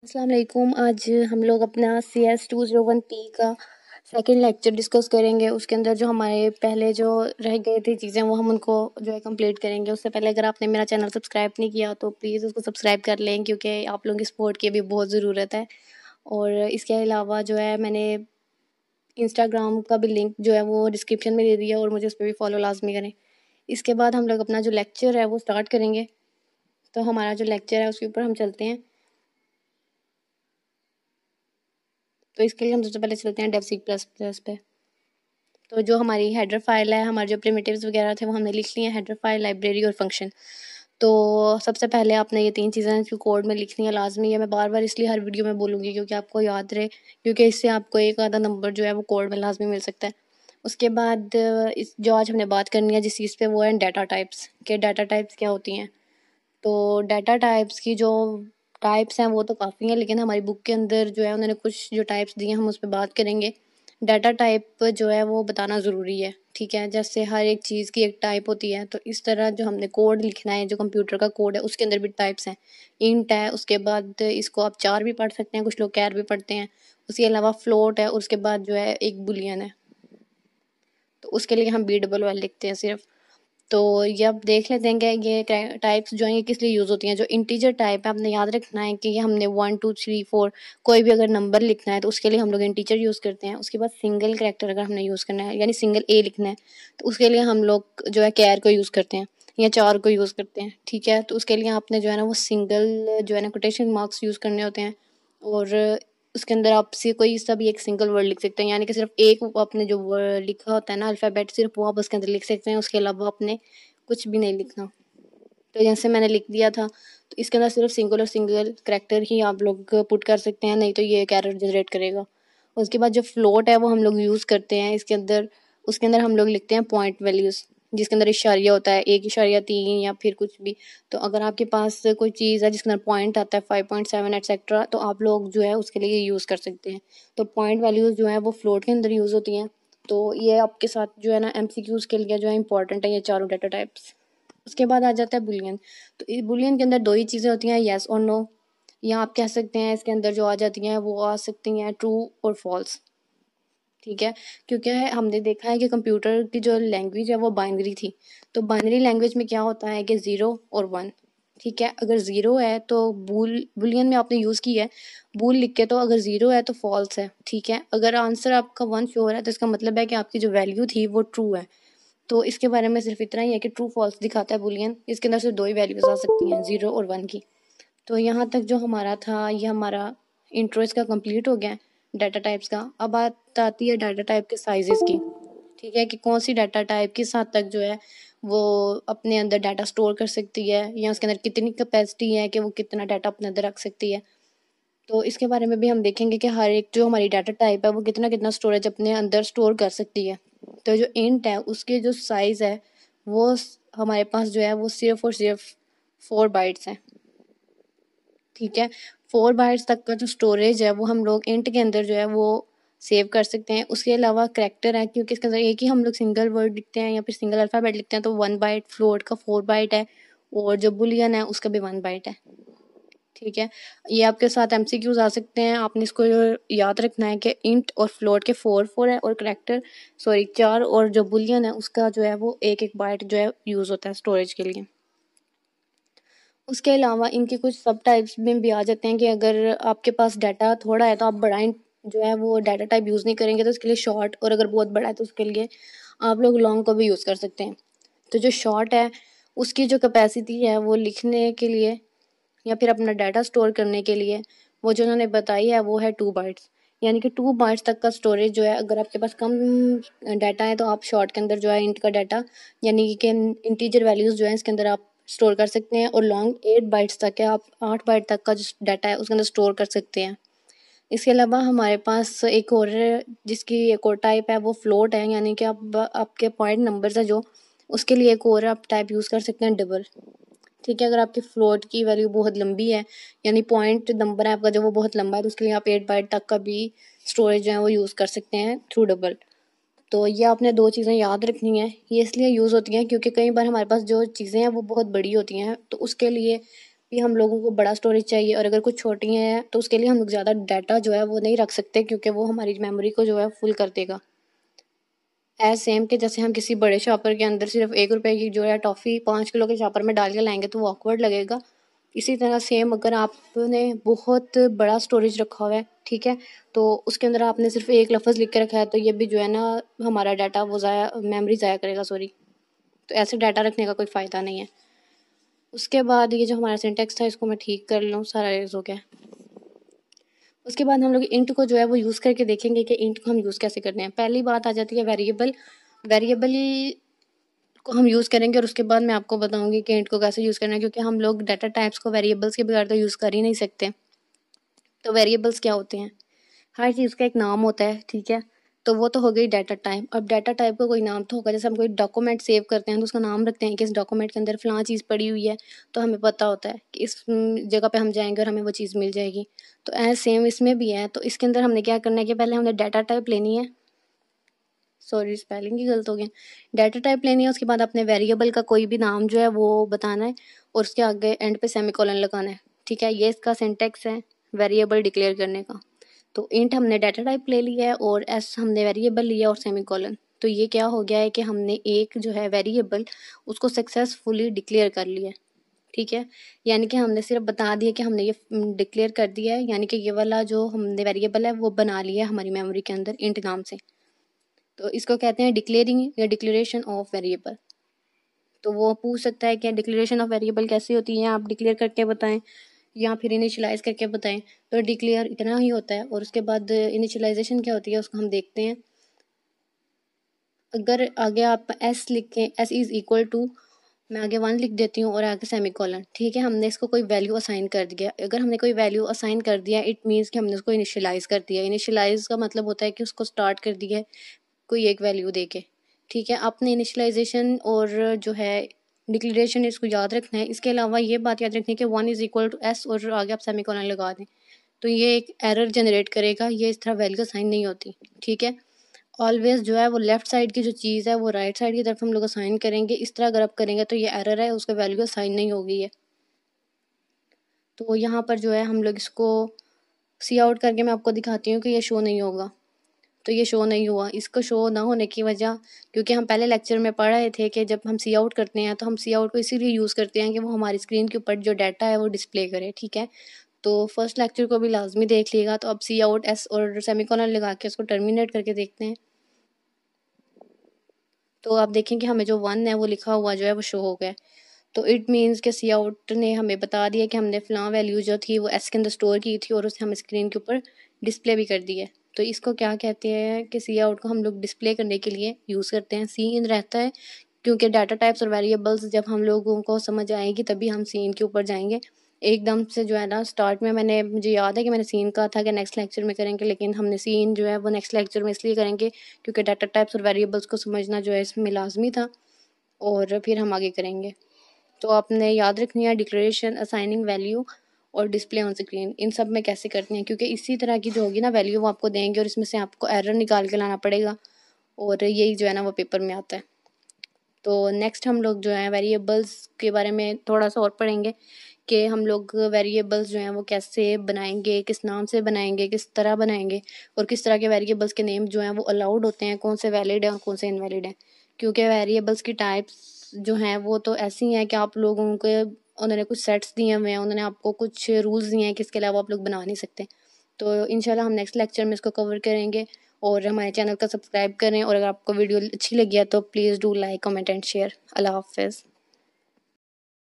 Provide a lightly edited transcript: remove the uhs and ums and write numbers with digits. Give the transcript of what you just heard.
अस्सलाम वालेकुम। आज हम लोग अपना CS201P का सेकंड लेक्चर डिस्कस करेंगे। उसके अंदर जो हमारे पहले जो रह गई थी चीज़ें वो हम उनको जो है कंप्लीट करेंगे। उससे पहले अगर आपने मेरा चैनल सब्सक्राइब नहीं किया तो प्लीज़ उसको सब्सक्राइब कर लें, क्योंकि आप लोगों की सपोर्ट की भी बहुत ज़रूरत है। और इसके अलावा जो है मैंने इंस्टाग्राम का भी लिंक जो है वो डिस्क्रिप्शन में दे दिया और मुझे उस पर भी फॉलो लाजमी करें। इसके बाद हम लोग अपना जो लेक्चर है वो स्टार्ट करेंगे। तो हमारा जो लेक्चर है उसके ऊपर हम चलते हैं। तो इसके लिए हम सबसे पहले चलते हैं डेव++ पे। तो जो हमारी हेडर फाइल है, हमारे जो प्रिमिटिव्स वगैरह थे वो हमने लिख लिए हैं, हेडर फाइल, लाइब्रेरी और फंक्शन। तो सबसे पहले आपने ये 3 चीज़ें जो कोड में लिखनी है लाजमी है। मैं बार बार इसलिए हर वीडियो में बोलूँगी क्योंकि आपको याद रहे, क्योंकि इससे आपको एक आधा नंबर जो है वो कोड में लाजमी मिल सकता है। उसके बाद इस जो आज हमने बात करनी है जिस चीज़ पे वो है डाटा टाइप्स, कि डाटा टाइप्स क्या होती हैं। तो डाटा टाइप्स की जो टाइप्स हैं वो तो काफ़ी हैं, लेकिन हमारी बुक के अंदर जो है उन्होंने कुछ जो टाइप्स दिए हैं हम उस पर बात करेंगे। डाटा टाइप जो है वो बताना ज़रूरी है, ठीक है। जैसे हर एक चीज़ की एक टाइप होती है, तो इस तरह जो हमने कोड लिखना है, जो कंप्यूटर का कोड है उसके अंदर भी टाइप्स हैं। इंट है, उसके बाद इसको आप चार भी पढ़ सकते हैं, कुछ लोग कैर भी पढ़ते हैं। उसके अलावा फ्लोट है, उसके बाद जो है एक बुलियन है। तो उसके लिए हम B+L लिखते हैं सिर्फ। तो ये अब देख लेते हैं कि ये टाइप्स जो हैं ये किस लिए यूज़ होती हैं। जो इंटीजर टाइप है आपने याद रखना है कि ये हमने 1 2 3 4 कोई भी अगर नंबर लिखना है तो उसके लिए हम लोग इंटीजर यूज़ करते हैं। उसके बाद सिंगल कैरेक्टर अगर हमने यूज़ करना है, यानी सिंगल ए लिखना है, तो उसके लिए हम लोग जो है कैर को यूज़ करते हैं या चार को यूज़ करते हैं, ठीक है। तो उसके लिए आपने जो है ना वो सिंगल जो है ना कोटेशन मार्क्स यूज़ करने होते हैं। और उसके अंदर आप से कोई सा भी एक सिंगल वर्ड लिख सकते हैं, यानी कि सिर्फ एक आपने जो वर्ड लिखा होता है ना अल्फ़ाबेट, सिर्फ वो आप उसके अंदर लिख सकते हैं, उसके अलावा आपने कुछ भी नहीं लिखना। तो जैसे मैंने लिख दिया था, तो इसके अंदर सिर्फ सिंगल और सिंगल करैक्टर ही आप लोग पुट कर सकते हैं, नहीं तो ये एक एरर जनरेट करेगा। उसके बाद जो फ्लोट है वो हम लोग यूज़ करते हैं इसके अंदर। उसके अंदर हम लोग लिखते हैं पॉइंट वैल्यूज़, जिसके अंदर इशारिया होता है, 1.3 या फिर कुछ भी। तो अगर आपके पास कोई चीज़ है जिसके अंदर पॉइंट आता है 5.7 एटसेट्रा, तो आप लोग जो है उसके लिए यूज़ कर सकते हैं। तो पॉइंट वैल्यूज़ जो है वो फ्लोट के अंदर यूज़ होती हैं। तो ये आपके साथ जो है ना MCQs के लिए जो है इंपॉर्टेंट है ये चारों डाटा टाइप्स। उसके बाद आ जाता है बुलियन। तो इस बुलियन के अंदर दो ही चीज़ें होती हैं, येस और नो। या आप कह सकते हैं इसके अंदर जो आ जाती हैं वो आ सकती हैं ट्रू और फॉल्स, ठीक है। क्योंकि हमने देखा है कि कंप्यूटर की जो लैंग्वेज है वो बाइनरी थी। तो बाइनरी लैंग्वेज में क्या होता है कि 0 और 1, ठीक है। अगर 0 है तो बुलियन में आपने यूज़ की है बूल लिख के, तो अगर 0 है तो फॉल्स है, ठीक है। अगर आंसर आपका 1 शो हो रहा है तो इसका मतलब है कि आपकी जो वैल्यू थी वो ट्रू है। तो इसके बारे में सिर्फ इतना ही है कि ट्रू फॉल्स दिखाता है बुलियन। इसके अंदर सिर्फ दो ही वैल्यूज आ सकती हैं, 0 और 1 की। तो यहाँ तक जो हमारा था ये हमारा इंट्रो इसका कंप्लीट हो गया है डाटा टाइप्स का। अब बात आती है डाटा टाइप के साइजेस की, ठीक है, कि कौन सी डाटा टाइप किस हद तक जो है वो अपने अंदर डाटा स्टोर कर सकती है, या उसके अंदर कितनी कैपेसिटी है कि वो कितना डाटा अपने अंदर रख सकती है। तो इसके बारे में भी हम देखेंगे कि हर एक जो हमारी डाटा टाइप है वो कितना कितना स्टोरेज अपने अंदर स्टोर कर सकती है। तो जो इंट है उसके जो साइज़ है वो हमारे पास जो है वो सिर्फ और सिर्फ 4 बाइट्स है, ठीक है। 4 बाइट्स तक का जो स्टोरेज है वो हम लोग इंट के अंदर जो है वो सेव कर सकते हैं। उसके अलावा करैक्टर है, क्योंकि इसके अंदर एक ही हम लोग सिंगल वर्ड लिखते हैं या फिर सिंगल अल्फ़ाबेट लिखते हैं, तो 1 बाइट, फ्लोट का 4 बाइट है, और जो बुलियन है उसका भी 1 बाइट है, ठीक है। ये आपके साथ MCQs आ सकते हैं, आपने इसको याद रखना है कि इंट और फ्लोट के 4 है, और करैक्टर सॉरी 4, और जो बुलियन है उसका जो है वो 1 1 बाइट जो है यूज़ होता है स्टोरेज के लिए। उसके अलावा इनके कुछ सब टाइप्स में भी आ जाते हैं कि अगर आपके पास डाटा थोड़ा है तो आप बड़ा जो है वो डाटा टाइप यूज़ नहीं करेंगे, तो उसके लिए शॉर्ट, और अगर बहुत बड़ा है तो उसके लिए आप लोग लॉन्ग को भी यूज़ कर सकते हैं। तो जो शॉर्ट है उसकी जो कैपेसिटी है वो लिखने के लिए या फिर अपना डाटा स्टोर करने के लिए वो जो उन्होंने बताई है वो है 2 बाइट्स, यानी कि 2 बाइट्स तक का स्टोरेज जो है। अगर आपके पास कम डाटा है तो आप शॉर्ट के अंदर जो है इंट का डाटा यानी कि इंटीजर वैल्यूज़ जो है इसके अंदर आप स्टोर कर सकते हैं, और लॉन्ग 8 बाइट्स तक है, आप 8 बाइट तक का जो डाटा है उसके अंदर स्टोर कर सकते हैं। इसके अलावा हमारे पास एक और जिसकी एक और टाइप है वो फ्लोट है, यानी कि आप आपके पॉइंट नंबर्स है जो उसके लिए एक और आप टाइप यूज़ कर सकते हैं डबल, ठीक है। अगर आपकी फ्लोट की वैल्यू बहुत लंबी है, यानी पॉइंट नंबर है आपका जो वो बहुत लंबा है, तो उसके लिए आप 8 बाइट तक का भी स्टोरेज जो है वो यूज़ कर सकते हैं थ्रू डबल। तो ये आपने दो चीज़ें याद रखनी है। ये इसलिए यूज़ होती हैं क्योंकि कई बार हमारे पास जो चीज़ें हैं वो बहुत बड़ी होती हैं, तो उसके लिए भी हम लोगों को बड़ा स्टोरेज चाहिए, और अगर कुछ छोटी हैं तो उसके लिए हम लोग ज़्यादा डाटा जो है वो नहीं रख सकते, क्योंकि वो हमारी मेमोरी को जो है फुल कर देगा। एज सेम कि जैसे हम किसी बड़े शॉपर के अंदर सिर्फ 1 रुपए की जो है टॉफ़ी 5 किलो के शॉपर में डाल के लाएंगे तो वो ऑकवर्ड लगेगा। इसी तरह सेम अगर आपने बहुत बड़ा स्टोरेज रखा हुआ है, ठीक है, तो उसके अंदर आपने सिर्फ एक लफ्ज़ लिख के रखा है, तो ये भी जो है ना हमारा डाटा वो ज़ाया मेमोरी ज़ाया करेगा, सॉरी। तो ऐसे डाटा रखने का कोई फ़ायदा नहीं है। उसके बाद ये जो हमारा सिंटेक्स था इसको मैं ठीक कर लूँ, सारा रेज हो गया। उसके बाद हम लोग इंट को जो है वो यूज़ करके देखेंगे कि इंट को हम यूज़ कैसे करते हैं। पहली बात आ जाती है वेरिएबल। वेरिएबल को हम यूज़ करेंगे और उसके बाद मैं आपको बताऊंगी कि इंट को कैसे यूज़ करना है, क्योंकि हम लोग डाटा टाइप्स को वेरिएबल्स के बगैर तो यूज़ कर ही नहीं सकते। तो वेरिएबल्स क्या होते हैं? हर चीज़ का एक नाम होता है, ठीक है। तो वो तो हो गई डाटा टाइप। अब डाटा टाइप का कोई नाम तो होगा, जैसे हम कोई डॉक्यूमेंट सेव करते हैं तो उसका नाम रखते हैं कि इस डॉक्यूमेंट के अंदर फ़लाँ चीज़ पड़ी हुई है, तो हमें पता होता है कि इस जगह पे हम जाएंगे और हमें वो चीज़ मिल जाएगी। तो ऐसे सेम इसमें भी है। तो इसके अंदर हमने क्या करना है कि पहले हमने डाटा टाइप लेनी है, सॉरी स्पेलिंग ही गलत हो गया। डाटा टाइप लेनी है, उसके बाद अपने वेरिएबल का कोई भी नाम जो है वो बताना है, और उसके आगे एंड पे सेमीकोलन लगाना है, ठीक है। ये इसका सिंटेक्स है वेरिएबल डिक्लेयर करने का। तो इंट हमने डाटा टाइप ले लिया है और एस हमने वेरिएबल लिया और सेमीकोलन। तो ये क्या हो गया है कि हमने एक जो है वेरिएबल उसको सक्सेसफुली डिक्लेयर कर लिया है, ठीक है। यानी कि हमने सिर्फ बता दिया कि हमने ये डिक्लेयर कर दिया है, यानी कि ये वाला जो हमने वेरिएबल है वो बना लिया है हमारी मेमोरी के अंदर इंट नाम से। तो इसको कहते हैं डिक्लेयरिंग या डिक्लेरेशन ऑफ वेरिएबल। तो वो पूछ सकता है कि डिक्लेरेशन ऑफ वेरिएबल कैसी होती है, आप डिक्लेयर करके बताएं या फिर इनिशियलाइज करके बताएं। तो डिक्लेयर इतना ही होता है, और उसके बाद इनिशियलाइजेशन क्या होती है उसको हम देखते हैं। अगर आगे आप एस लिखें, एस इज़ इक्वल टू, मैं आगे 1 लिख देती हूँ और आगे सेमीकोलन, ठीक है। हमने इसको कोई वैल्यू असाइन कर दिया। अगर हमने कोई वैल्यू असाइन कर दिया इट मीन्स कि हमने उसको इनिशियलाइज कर दिया। इनिशियलाइज का मतलब होता है कि उसको स्टार्ट कर दिया है कोई एक वैल्यू दे के, ठीक है। आपने इनिशियलाइजेशन और जो है डिक्लेरेशन इसको याद रखना है। इसके अलावा ये बात याद रखनी है कि 1 इज़ इक्वल टू एस और आगे आप सेमीकोलन लगा दें तो ये एक एरर जनरेट करेगा। ये इस तरह वैल्यू असाइन नहीं होती, ठीक है। ऑलवेज जो है वो लेफ्ट साइड की जो चीज़ है वो राइट साइड की तरफ हम लोग असाइन करेंगे। इस तरह अगर आप करेंगे तो ये एरर है, उसका वैल्यू असाइन नहीं होगी है। तो यहाँ पर जो है हम लोग इसको सी आउट करके मैं आपको दिखाती हूँ कि ये शो नहीं होगा। तो ये शो नहीं हुआ। इसको शो ना होने की वजह, क्योंकि हम पहले लेक्चर में पढ़ रहे थे कि जब हम सी आउट करते हैं तो हम सी आउट को इसीलिए यूज़ करते हैं कि वो हमारी स्क्रीन के ऊपर जो डाटा है वो डिस्प्ले करे, ठीक है। तो फर्स्ट लेक्चर को भी लाजमी देख लिएगा। तो अब सी आउट एस और सेमीकोलन लगा के उसको टर्मिनेट करके देखते हैं। तो आप देखें कि हमें जो 1 है वो लिखा हुआ जो है वो शो हो गया। तो इट मीन्स कि सी आउट ने हमें बता दिया कि हमने फ़लाँ वैल्यू जो थी वो एस के अंदर स्टोर की थी और उसे हम स्क्रीन के ऊपर डिस्प्ले भी कर दी है। तो इसको क्या कहते हैं कि सी आउट को हम लोग डिस्प्ले करने के लिए यूज़ करते हैं। सी इन रहता है क्योंकि डाटा टाइप्स और वेरिएबल्स जब हम लोगों को समझ आएगी तभी हम सी इन के ऊपर जाएंगे। एकदम से जो है ना स्टार्ट में मुझे याद है कि मैंने सीन कहा था कि नेक्स्ट लेक्चर में करेंगे, लेकिन हमने सीन जो है वो नेक्स्ट लेक्चर में इसलिए करेंगे क्योंकि डाटा टाइप्स और वेरिएबल्स को समझना जो है इसमें लाजमी था, और फिर हम आगे करेंगे। तो आपने याद रखनी है डिक्लेरेशन, असाइनिंग वैल्यू और डिस्प्ले ऑन स्क्रीन, इन सब में कैसे करते हैं, क्योंकि इसी तरह की जो होगी ना वैल्यू वो आपको देंगे और इसमें से आपको एरर निकाल के लाना पड़ेगा, और यही जो है ना वो पेपर में आता है। तो नेक्स्ट हम लोग जो है वेरिएबल्स के बारे में थोड़ा सा और पढ़ेंगे कि हम लोग वेरिएबल्स जो हैं वो कैसे बनाएंगे, किस नाम से बनाएंगे, किस तरह बनाएंगे, और किस तरह के वेरिएबल्स के नेम जो हैं वो अलाउड होते हैं, कौन से वैलिड हैं और कौन से इनवैलिड हैं। क्योंकि वेरिएबल्स की टाइप्स जो हैं वो तो ऐसी हैं कि आप लोगों के उन्होंने कुछ सेट्स दिए हुए हैं, उन्होंने आपको कुछ रूल्स दिए हैं कि इसके अलावा आप लोग बना नहीं सकते। तो इंशाल्लाह हम नेक्स्ट लेक्चर में इसको कवर करेंगे, और हमारे चैनल का सब्सक्राइब करें, और अगर आपको वीडियो अच्छी लगी है तो please do like comment and share. अल्लाह हाफ़िज़।